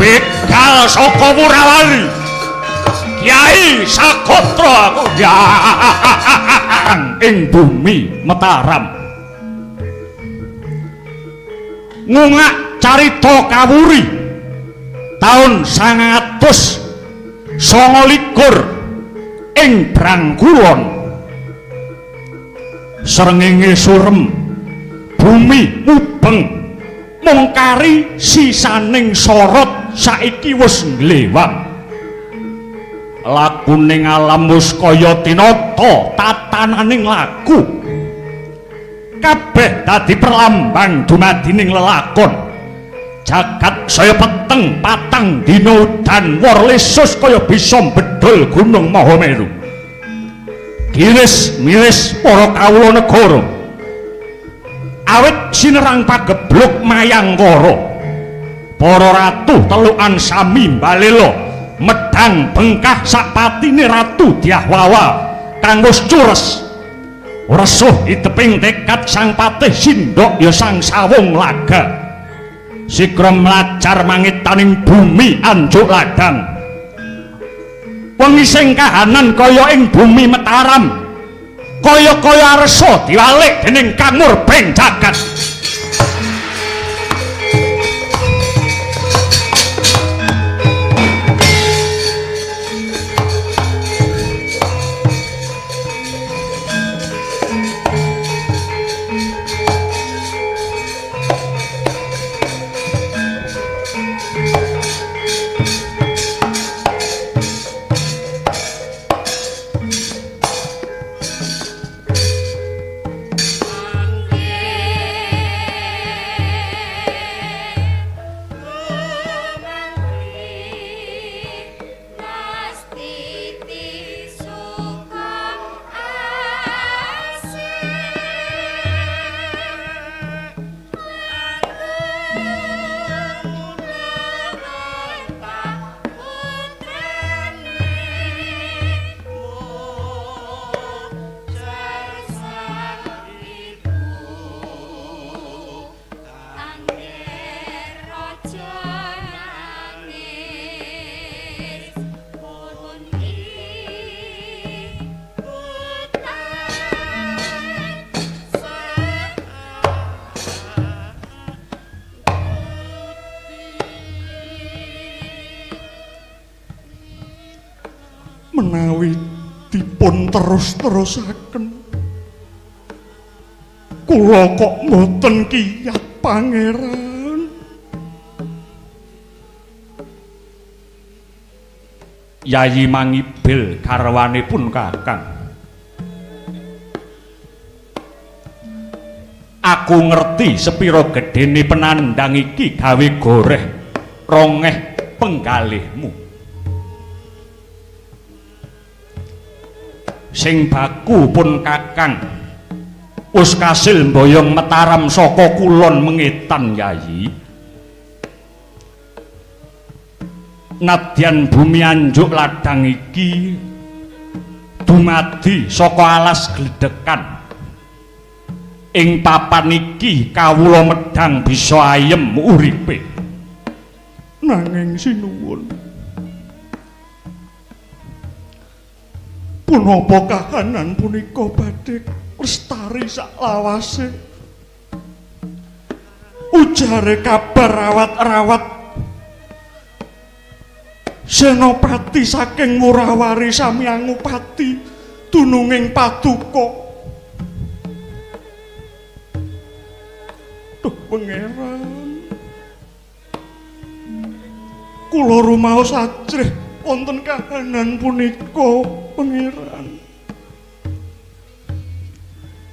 begal saka Wurawali Kyai Sagotra ing bumi Mataram ngungak carita kawuri taun 1929 ing Brangkulon srengenge surem bumi mubeng mung kari sisaning sorot saiki wis nglewang lakuning alam wis kaya tinata tatananing lagu kabeh dadi perlambang dumadining lelakon jagat saya peteng patang dina dan Warlesus kaya bisa bedol gunung Mahameru giris miris para kawula negara awit sinerang pagebluk mayangkara para ratu telukan sami mbalela medang bengkah sakpatine ratu Dyahwawa kanggo cures resuh hideping tekad sang patih sindok ya sang sawung laga sigra mlajar mangitaning bumi anjuk ladang wengi sing kahanan kaya ing bumi Mataram kaya-kaya arsa diwalik dening Kang Murbeng jagat menawi dipun terus-terusaken kula kok mboten kiyat pangeran Yayi Mangibil garwanipun Kakang aku ngerti sepira gedene penandang iki gawe goreh rongeh penggalihmu sing baku pun Kakang wis kasil mboyong Mataram saka kulon mengetan Yayi nadyan bumi anjuk ladang iki dumadi saka alas gledekan ing papan iki kawula medhang bisa ayem uripe nanging sinuwun punapa kahanan punika badhe lestari saklawase ujare kabar rawat-rawat Senopati saking Wurawari sami angupati tununging paduka duh pangeran kula rumaos ajrih wonten kahanan punika pangeran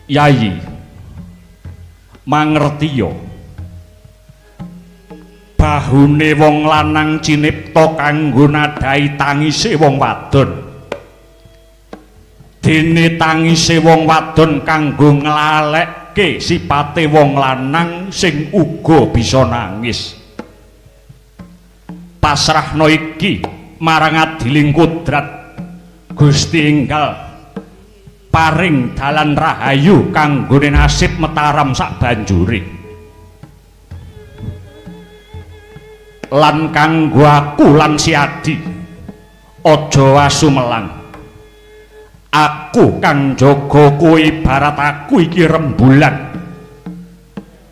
Yayi mangertiya bahune wong lanang cinipta kanggo nadhahi tangise wong wadon dene tangise wong wadon kanggo nglalekke sipate wong lanang sing uga bisa nangis pasrahno iki marang adiling kudrat Gusti enggal paring dalan rahayu kanggone nasib Mataram sak banjure lan kanggo aku lan si Adi aja asu melang. Aku kang jaga kowe ibarat aku iki rembulan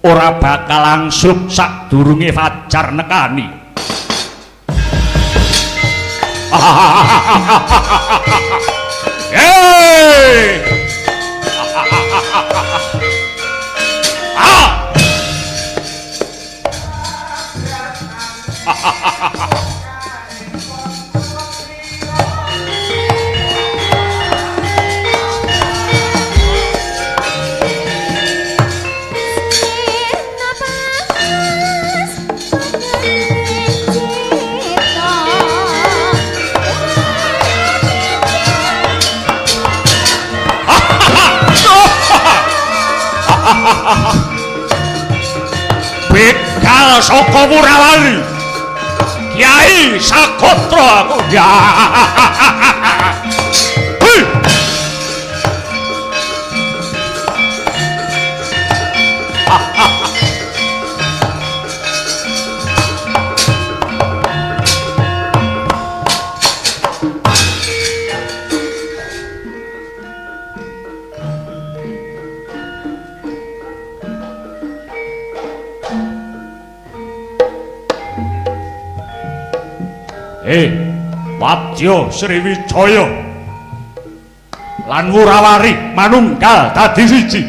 ora bakal angslup sadurunge fajar nekani. Hey! Begal saka Wurawali Kyai Sagotra aku ya. Wadya Sriwijaya lan Wurawari manunggal dadi siji.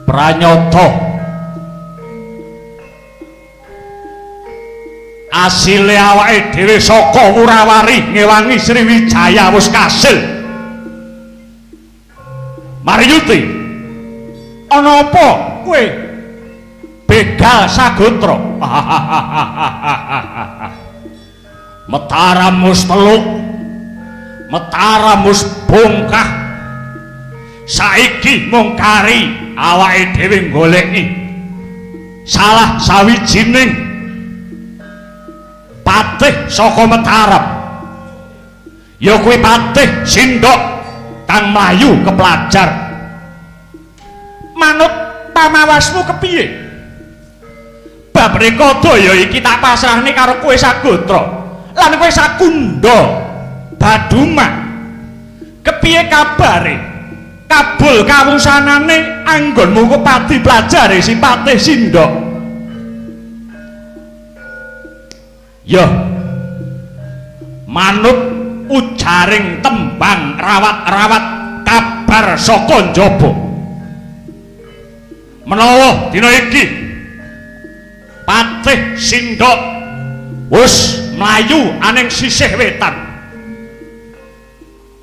Pranyata asile awake dhewe saka Wurawari ngewangi Sriwijaya wis kasil. Mariyuti, ana apa kowe begal Sagotra? Mataramus teluk, Mataramus bongkah. Saiki mung kari awake dhewe goleki salah sawijining patih saka Mataram. Ya kuwi patih Sindok kang mlayu kepelajar. Manut pamawasmu kepiye? Bab Rekadaya iki tak pasrahne karo kowe Sagotra. Lan kowe Sakunda Baduma. Kepiye kabare? Kabul kawusanane anggonmu ku pati pelajare si Patih Sindok. Ya, manut ujaring tembang rawat-rawat kabar saka njaba. Menawa dina iki Patih Sindok wis mlayu aning sisih wetan.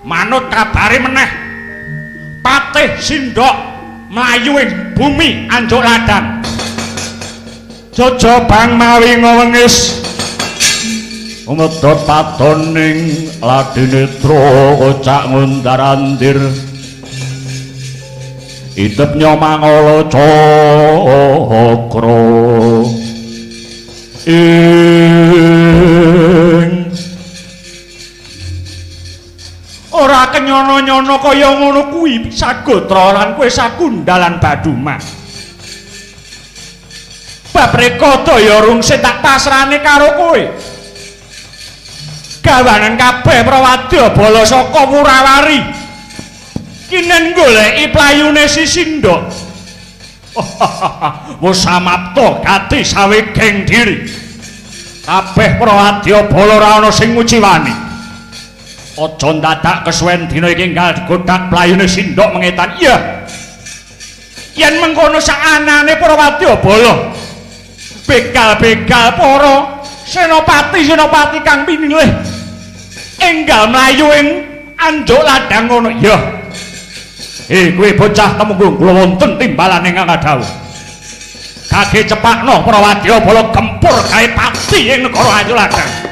Manut kabare meneh Patih Sindok mlayu ing bumi Anjuk Ladang. Jajabang mawi ngewengis umedhot patoning Ladinetra kocak ngundarandir. Idepnya mangala cakra ora kenyono-nyono kaya ngono kuwi Sagotra lan kowe Sakunda lan Baduma. Bab Rekadaya rungsih tak pasrahne karo kowe. Gawanen kabeh prawadya bala saka Wurawari kinen goleki playune si Sindok. Wis samapta gati sawegeng diri. Kabeh prawadya bala ora ana sing nguciwani. Aja dadak kesuwen dina iki enggal digodhak playune Sindok mengetan. Iya. Yen mengkono sakanane prawadya bala begal-begal para senopati kang pinilih enggal mlayu ing Anjuk Ladang ngono. Iya. Kowe bocah temunggung kula wonten timbalan ingkang kadhawuh. Kage cepakno prawadya bala gempur gawe pati ing negara Anjuk Ladang.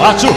maju.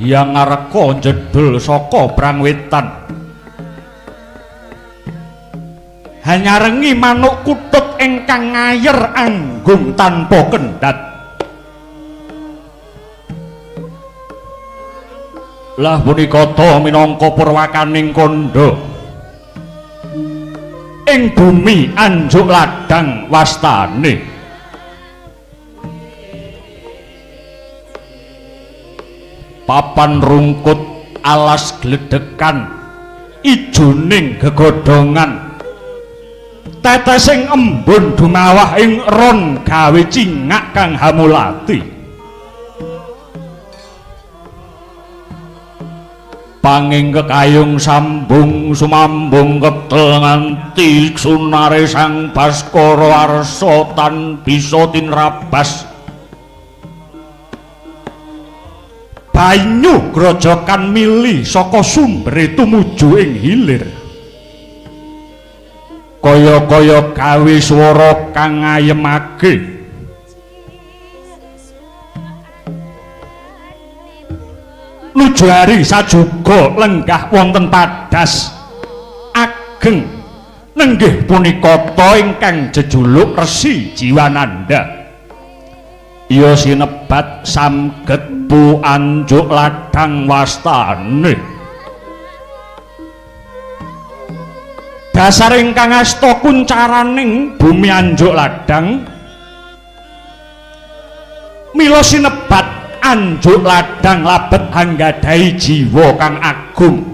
Yang ngareka jedul saka Brangwetan. Hanyarengi manuk kutut ingkang ngayer anggung tanpa kendhat. Lah punika ta minangka purwakaning kandha ing bumi Anjuk Ladang wastane. Papan rungkut alas gledekan ijoning gegodhongan tetesing embun dumawah ing ron gawe cingak kang hamulati panging kekayung sambung sumambung ketel nganti sunare sang Baskara Arsa tan bisa tinrabas banyu grojokan mili saka sumbere tumuju ing hilir kaya-kaya gawe swara kang ngayemake nuju ari sajuga lenggah wonten padas ageng nenggih punika ta ingkang jejuluk Resi Jiwananda ya sinebat samgetpu Anjuk Ladang wastane dasar ingkang asta kuncaraning bumi Anjuk Ladang mila sinebat Anjuk Ladang labet anggadhahi jiwa kang agung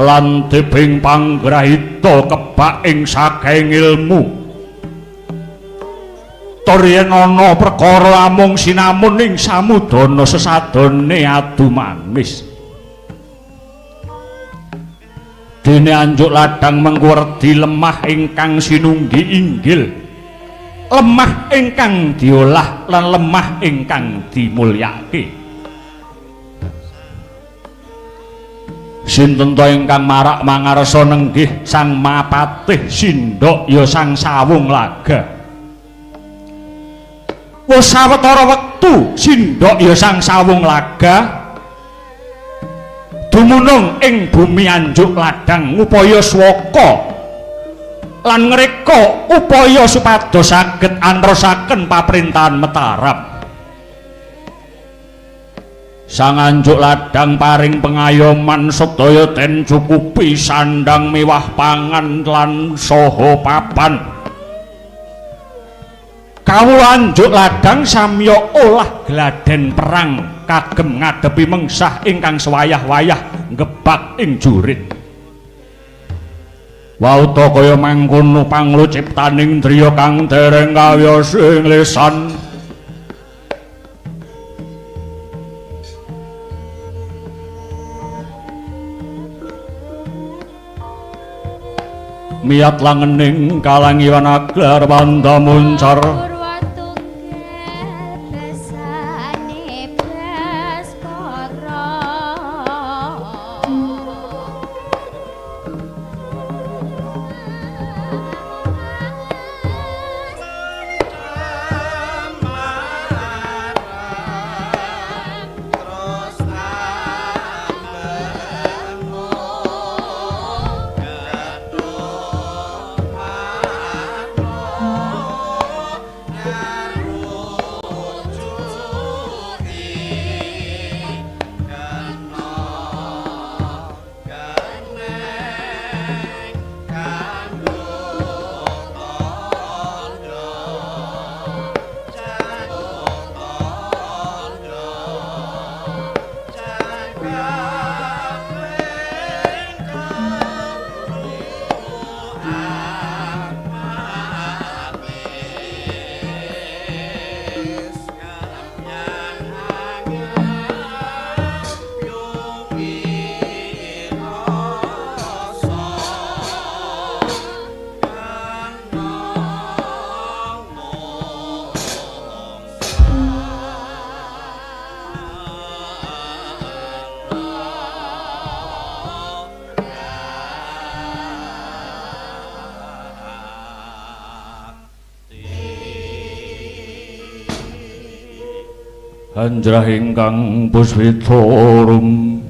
lan tebing panggrahita kebak ing saking ilmu yen ana perkara amung sinamun ing samudana sesadone adu manis dene Anjuk Ladang mengkuwerdi lemah ingkang sinunggi inggil lemah ingkang diolah lan lemah ingkang dimulyake sinten ta ingkang marak mangarsa nenggih sang Mapatih Sindok ya sang Sawung Laga wis sawetara wektu Sindok ya sang Sawung Laga dumunung ing bumi Anjuk Ladang ngupaya swaka lan ngreka upaya supados saged antrosaken paprintahan Mataram. Sang Anjuk Ladang paring pengayoman sedaya den cukupi sandang mewah pangan lan saha papan. Kawula Anjuk Ladang samya olah gladen perang kagem ngadepi mengsah ingkang sewayah-wayah ngebak ing jurit. Wauta kaya mangkono pangluciptaning driya kang dereng kawiyos ing lisan. Miat langening kalangiwan aglar panda muncar. Anjrah ingkang Puspitorum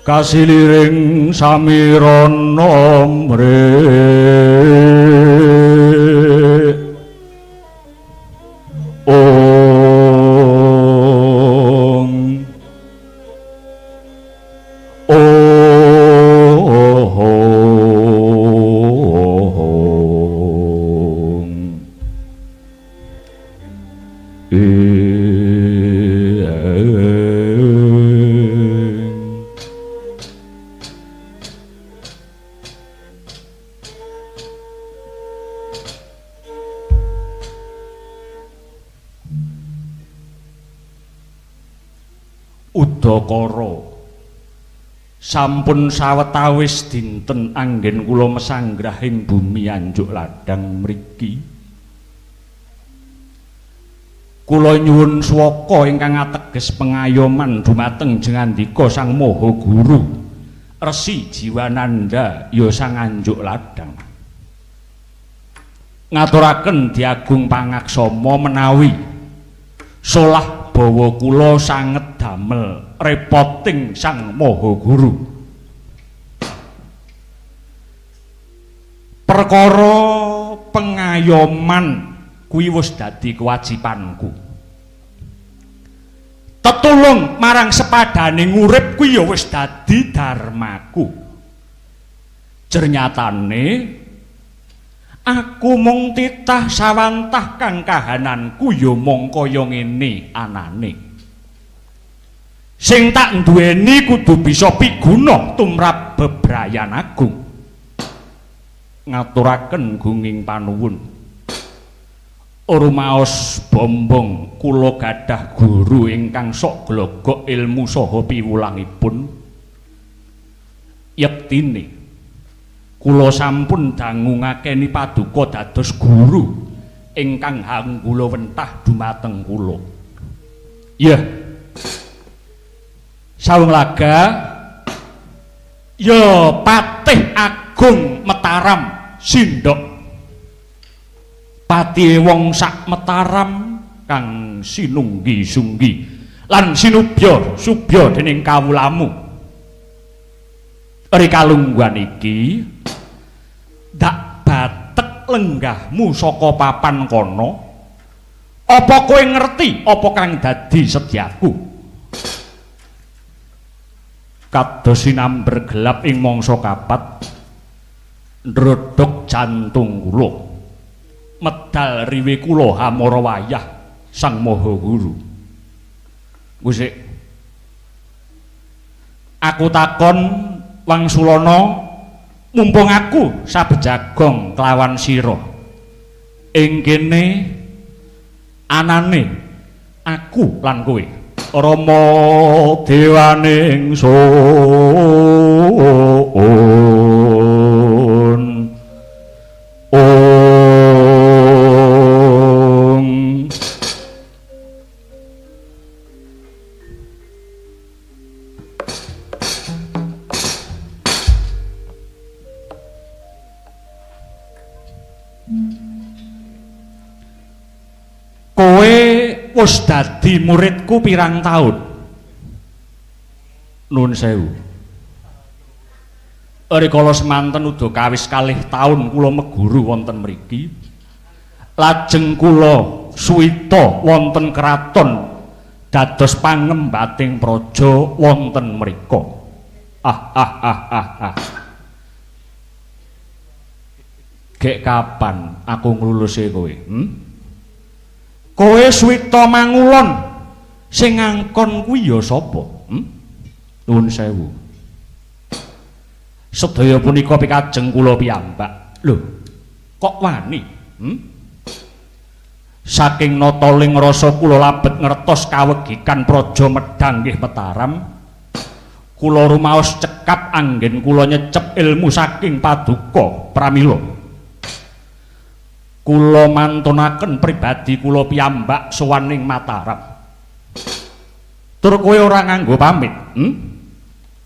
kasiliring samirana mrih Udakara sampun sawetawis dinten anggen kula mesanggrahing bumi Anjuk Ladang mriki. Kula nyuwun swaka ingkang ateges pengayoman dumateng jengandika Sang Maha Guru Resi Jiwananda ya Sang Anjuk Ladang. Ngaturaken diagung pangaksama menawi solah bawa kula sanget damel repoting Sang Maha Guru. Perkara pengayoman kuwi wis dadi kewajibanku. Tetulung marang sepadaning urip kuwi ya wis dadi dharmaku. Jernyatane aku mung titah sawantah kang kahananku ya mung kaya ngene anane. Sing tak duweni kudu bisa piguna tumrap bebrayan agung. Ngaturaken gunging panuwun. Rumaos bombong kula gadah guru ingkang sok glogok ilmu saha piwulangipun. Yektine kula sampun dangu ngakeni paduka dados guru ingkang hanggula wentah dumateng kula. Ya. Sawung laga ya Patih Agung Mataram Sindok Pati wong sak Mataram kang sinunggi-sunggi lan subya dening kawulamu. Rikalungguhan iki dak batek lenggahmu saka papan kono. Apa kowe ngerti apa kang dadi sedyaku? Kados sinamber gelap ing mangsa kapat ndrodhok jantung kula. Medal riwe kula hamara wayah Sang Maha Guru. Gusik, aku takon Wangsulana, mumpung aku sabejagong kelawan sira. Ing kene anane aku lan kowe. Rama dewaning sun. Kowe wis dadi muridku pirang taun? Nuwun sewu. Rikala semanten uda kawis kalih taun kula meguru wonten mriki. Lajeng kula suwita wonten kraton dados pangembating praja wonten mrika. Gek kapan aku ngluluse kowe? Kowe suwita mangulon sing ngangkon kuwi ya sapa? Nuwun sewu. Sedaya punika pikajeng kula piyambak. Lho, kok wani? Saking nataling rasa kula labet ngertos kawegikan praja medhang nggih Mataram. Kula rumaos cekap anggen kula nyecep ilmu saking Paduka pramila. Kula mantunaken pribadi kula piyambak sowan ing Mataram. Tur kowe ora nganggo pamit,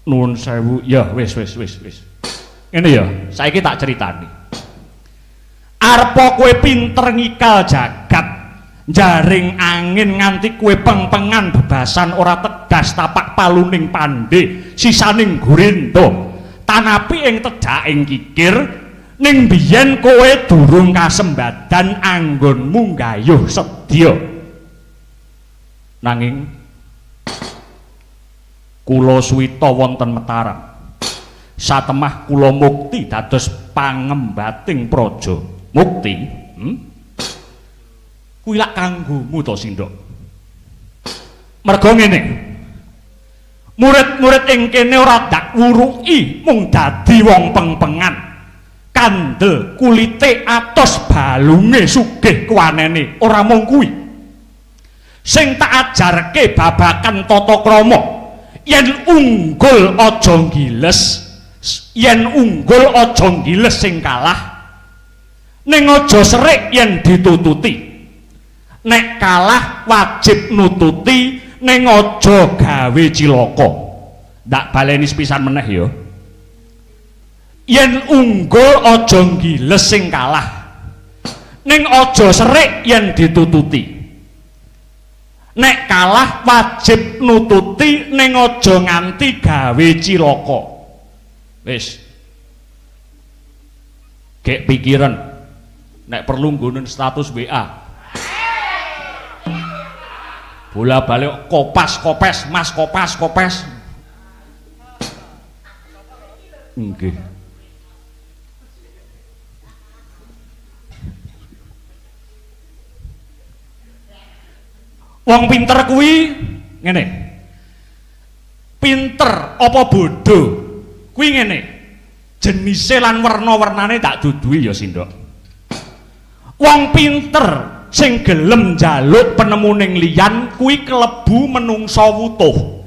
Nuwun sewu. Ya wis. Ngene ya, saiki tak critani. Arepa kowe pinter ngikal jagat, jaring angin nganti kowe pengpengan bebasan ora tegas tapak paluning pandhe, sisaning gurindha. Tanapi ing tedhaking kikir ning biyen kowe durung kasembadan anggonmu nggayuh sedya. Nanging kula suwita wonten Mataram. Satemah kula mukti dados pangembating praja. Mukti? Kuwi lak kanggomu to, Sindok. Merga ngene. Murid-murid ing kene ora dak wuruki mung dadi wong pengpengan. Kandel kulite atos balunge sugih kuwanene ora mung kuwi. Sing tak ajarke babakan tata krama, yen unggul aja ngiles, yen unggul aja ngiles sing kalah, ning aja serik yen ditututi. Nek kalah wajib nututi, ning aja gawe cilaka. Ndak baleni sepisan meneh ya. Yen unggul aja ngiles sing kalah, ning aja serik yen ditututi. Nek kalah wajib nututi, ning aja nganti gawe cilaka. Wis. Gek pikiran nek perlu nggonen status WA. Bola balik kopas kopes, mas kopas kopes. Nggih. Wong pinter kuwi ngene. Pinter apa bodoh kuwi ngene. Jenise lan werna-wernane tak duduhi ya, Sindok. Wong pinter sing gelem njaluk penemuning liyan kuwi klebu menungsa wutuh.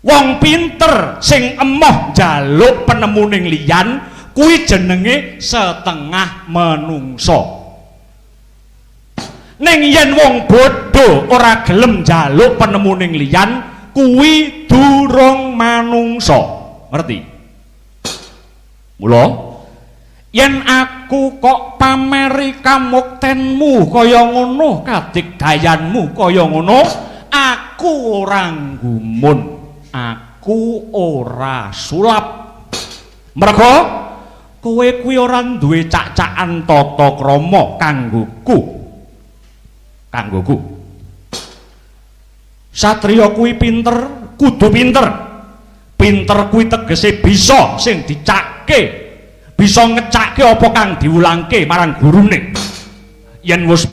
Wong pinter sing emoh njaluk penemuning liyan kuwi jenenge setengah menungsa. Ning yen wong bodho ora gelem njaluk penemuning liyan kuwi durung manungsa. Ngerti? Mula yen aku kok pameri kamuktenmu kaya ngono, kadigdayanmu kaya ngono, aku ora nggumun, aku ora sulap. Merga kowe kuwi ora duwe cak-cakan tata krama kanggoku. Satriya kuwi pinter, kudu pinter. Pinter kuwi tegese bisa sing dicakke, bisa ngecakke apa kang diwulangke marang gurune. Yen wis